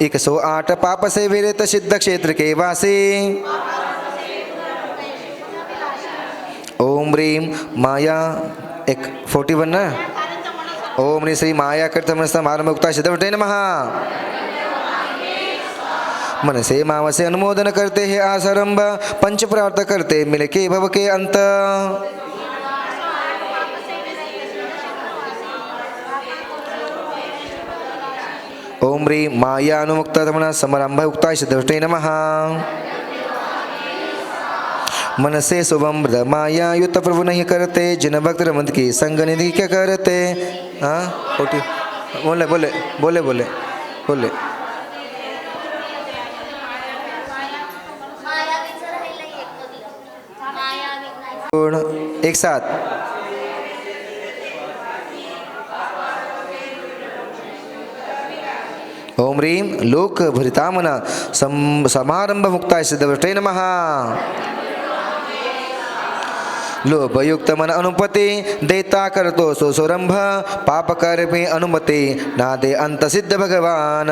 108 पाप से विरत सिद्ध क्षेत्र के वासी। ओम ह्रीं माया 41 ना। ओम ह्रीं श्री माया कृत मन समारंभ मुक्ताय सिद्धवटे नमः। मन से माव से अनुमोदन करते हैं आसरंभ, पंच प्रार्थ करते मिल के भव के अंत। ओम ह्रीं माया अनुमुक्त मन समारंभ मुक्ताय सिद्धवटे नमः। मन से शुभम माया युक्त प्रभु नहीं करते, जिन भक्त रमत की संग निधि क्या करते। हाँ ओटी बोले बोले बोले बोले बोले। एक साथ। ओम ह्रीं लोक भरितामन समारंभ मुक्ताय सिद्धवटे नमः। लोभयुक्त मन अनुपति देता कर तो सो सुरंभ, पाप कर में अनुमति ना दे अंत सिद्ध भगवान।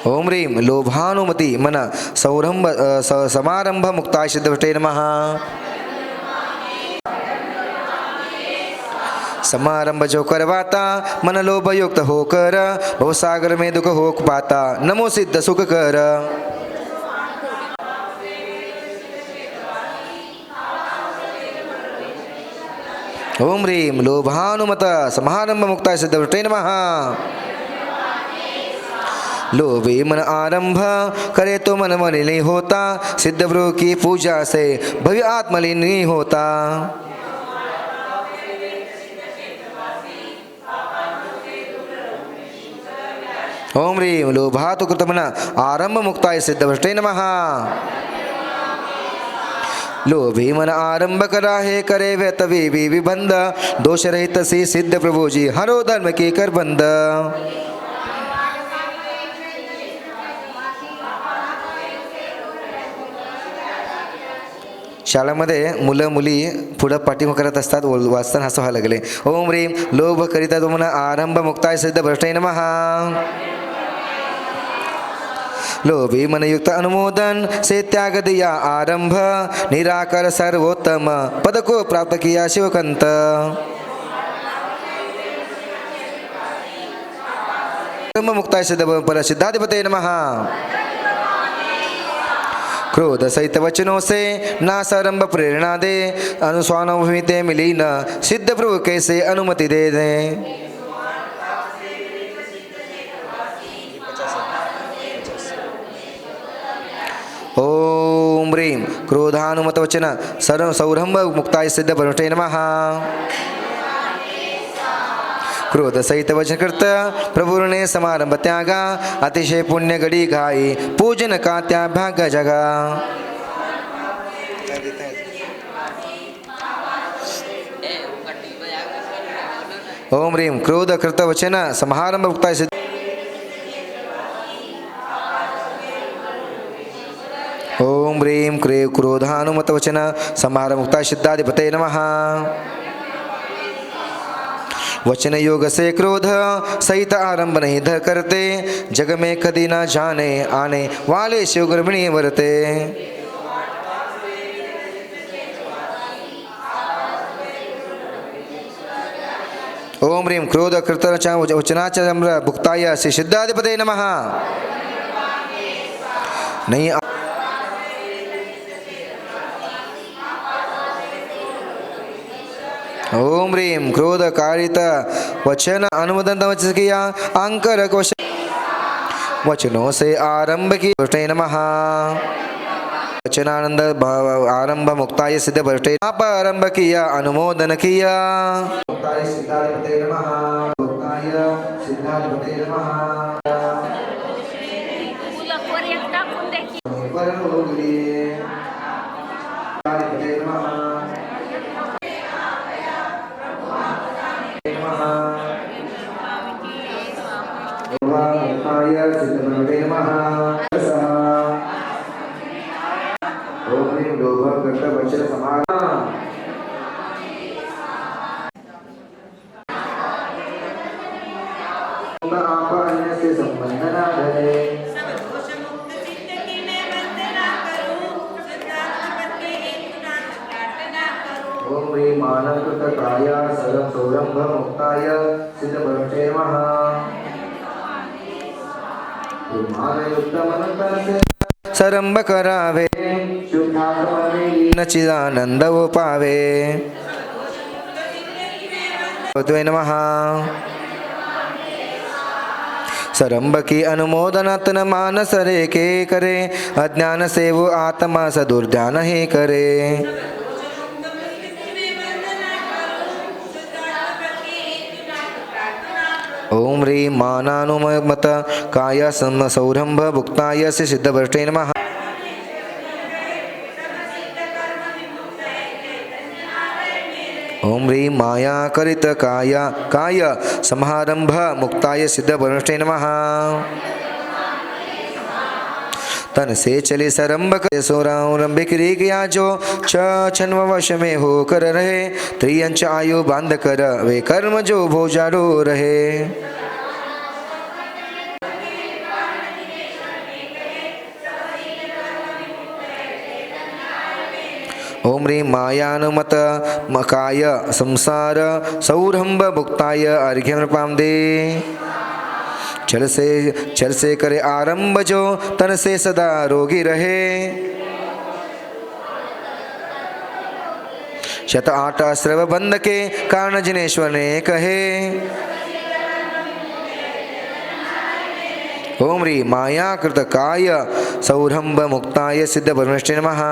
ओम ह्रीं लोभानुमति मन सौरंभ समारंभ मुक्ताय सिद्धवटे नमः। समारंभ जो करवाता मन लोभ युक्त होकर, भवसागर में दुख हो पाता नमो सिद्ध सुख कर। ओम ह्रीं लोभानुमत समारंभ मुक्ताय सिद्धवटे नमः। लोभे मन आरंभ करे तो मन मलिन नहीं होता, सिद्ध प्रभु की पूजा से भव्य आत्मलिन नहीं होता। ओम ह्रीं लोभातु कृतमन आरंभ मुक्ताय सिद्धवटे नमः। लोभी मन आरंभ करा है करे वह तभी भी विबंध, दोष रहित से सिद्ध प्रभु जी हरो धर्म के कर बंद। शाळेमध्ये मुलं मुली पुढं पाठीमाग करत असतात, वाचताना हसू व्हायला लागले. ओम ह्रीं लोभ करिता तुम आरंभ मुक्ताय सिद्ध भ्रष्टय नमः. लोभी मनयुक्त अनुमोदन से त्याग दिया आरंभ, निराकर सर्वोत्तम पद को प्राप्त किया शिवकंत. मुक्ताय सिद्ध पर सिद्धाधिपते नमः. क्रोध सहित वचनों से ना सरंभ प्रेरणा दे, अनुस्वानुभूमिते मिली न सिद्ध प्रभु कैसे अनुमति दे दें. ओम ओम ह्रीं क्रोधानुमत वचन सर्व सौरंभ मुक्ताय सिद्ध ब्रह्मणे नमः। क्रोध सहित वचन कृत प्रभु ने समारंभ त्यागा अतिशय पुण्य गड़ी घाई पूजन का त्या भाग्य जगा। ओम ह्रीं क्रोध कृत वचन समारंभ मुक्ताय सिद्ध ओम ह्रीं क्रोधानुमत वचन समारंभ मुक्ताय सिद्धाधिपते नमः। वचन योग से क्रोध सहित आरंभ नहीं धर करते जग में कदी न जाने आने वाले शिव गर्भिणी वरते। ओम ह्रीं क्रोध कृत वचनाचम्र भुक्ताय श्री सिद्धाधिपते नमः। नहीं ओम ह्रीं क्रोध कारित वचन अनुमोदन वचन किया अंकर वचनों से आरंभ की भ्रष्टे नमः। वचनानंद आरंभ मुक्ताय सिद्ध भ्रष्टे आप आरंभ किया अनुमोदन किया। मुक्ताय सिद्धाधिपते नमः। मुक्ताय सिद्धाधिपते नमः। आप अन्य से संबंध न रहे। ओम ह्रीं मानव कृत काय सर्व सौरंभ मुक्ताय सिद्ध ब्रह्मणे नमः। सरंभ करावे नचिदानंद वो पावे। नमः। सरंभ की अनुमोदन तन मानस रे के करे अज्ञान से वो आत्मा सदुर्ध्यान ही करे। ओम ह्रीं मानानुमत काय सौरंभ भुक्ताय से सिद्ध भ्रष्टे नमः। ओम ह्रीं माया करित काय समारंभ मुक्ताय सिद्ध भ्रष्टे नमः। तन से चले सरंभ सोरारंभ क्रिया किया जो छन्व वश में हो कर रहे त्रियंच आयु बांध कर वे कर्म जो भोजारो रहे। ओम ह्रीं मायानुमत मकाय संसार सौरंभ भुक्ताय अर्घ्य नृपाम दे। चल से करे आरंभ जो तन से सदा रोगी रहे। शत 8 श्रव बंध के कारण जिनेश्वर ने कहे। ओम ह्रीं माया कृत काय सौरंभ मुक्ताय सिद्ध ब्रह्मणे नमः।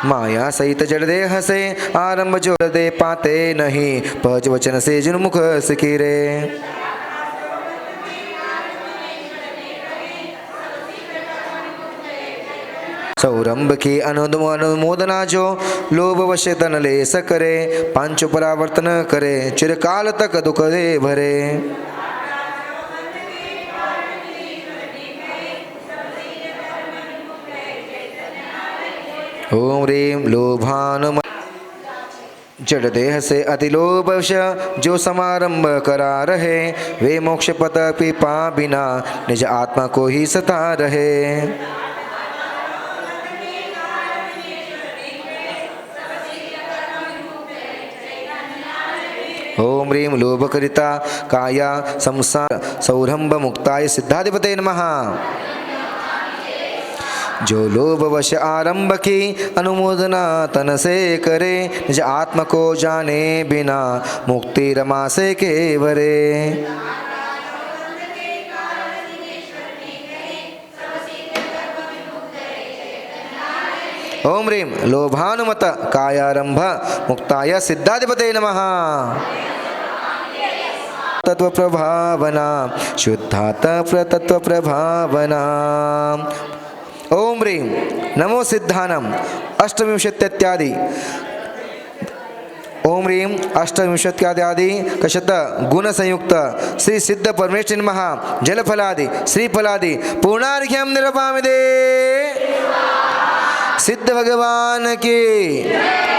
माया सहित जड़ देह से आरंभ जो दे पाते नहीं पच वचन से जिन मुख सिकिरे। सौरंभ की अनुमोदना जो लोभ वश तन ले सकरे पांच परावर्तन करे चिरकाल तक दुख दे भरे। ओम ह्रीं लोभानुम जड़ देह से अतिलोभश जो समारंभ करा रहे वे मोक्ष पथ पा बिना निज आत्मा को ही सता रहे। ओम ह्रीं लोभकरिता काया संसार सौरंभ मुक्ताय सिद्धाधिपते नमः। जो लोभ वश आरंभ की अनुमोदना तन से करे निज आत्मा को जाने बिना मुक्ति रमा से के भरे। ओम ह्रीं लोभानुमत कायारंभ मुक्ताय सिद्धाधिपते नमः तत्व प्रभावना शुद्धात तत्व प्रभावना ओम ह्रीं नमो सिद्धानम अष्टविंशत्यत्यादि ओम ह्रीं अष्टविंशत्यादि कशत गुण संयुक्त श्री सिद्ध परमेश्वर नमः जलफलादि श्रीफलादि पूर्णार्घ्यम निरपामिदे सिद्ध भगवान की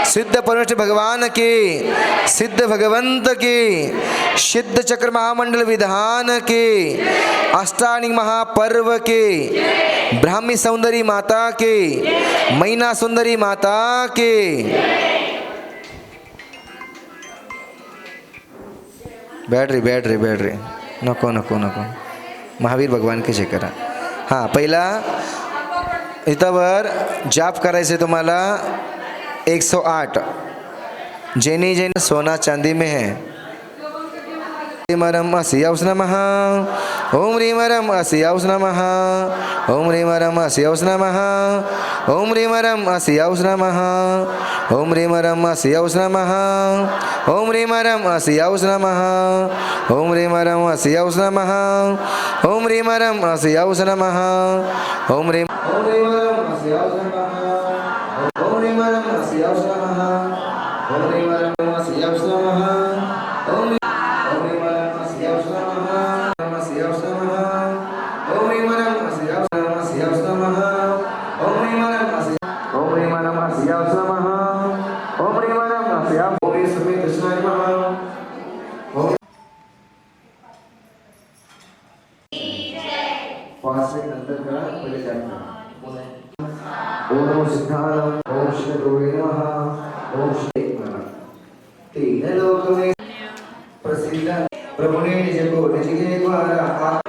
सिद्ध परमेश्वर भगवान की सिद्ध भगवंत की सिद्ध चक्र महामंडल विधान की अष्टांगिक महापर्व की ब्राह्मी सौंदरी माता की मैना सुंदरी माता की बॅटरी नको महावीर भगवान के जे करा. हां पहिला इथवर जाप करायचे तुम्हाला 108 जेनी जेनी सोना चांदी में है. मरम अस्याउस नमः ओम ह्रीं मरम अस्याउस नमः ओम ह्रीं मरम अस्याउस नमः ओम ह्रीं मरम अस्याउस नमः ओम ह्रीं मरम अस्याउस नमः ओम ह्रीं मरम अस्याउस नमः ओम ह्रीं मरम अस्याउस नमः ओम ह्रीं मरम अस्याउस नमः ओम ह्रीं मरम अस्याउस नमः ओम ह्रीं मरम अस्याउस नमः ओम ह्रीं मरम अस्याउस नमः ओम ओम सिद्धानम ओम श्री गुरुवे नमः ओम श्री तीन लोक में प्रसिद्ध प्रभु ने निज को निज के द्वारा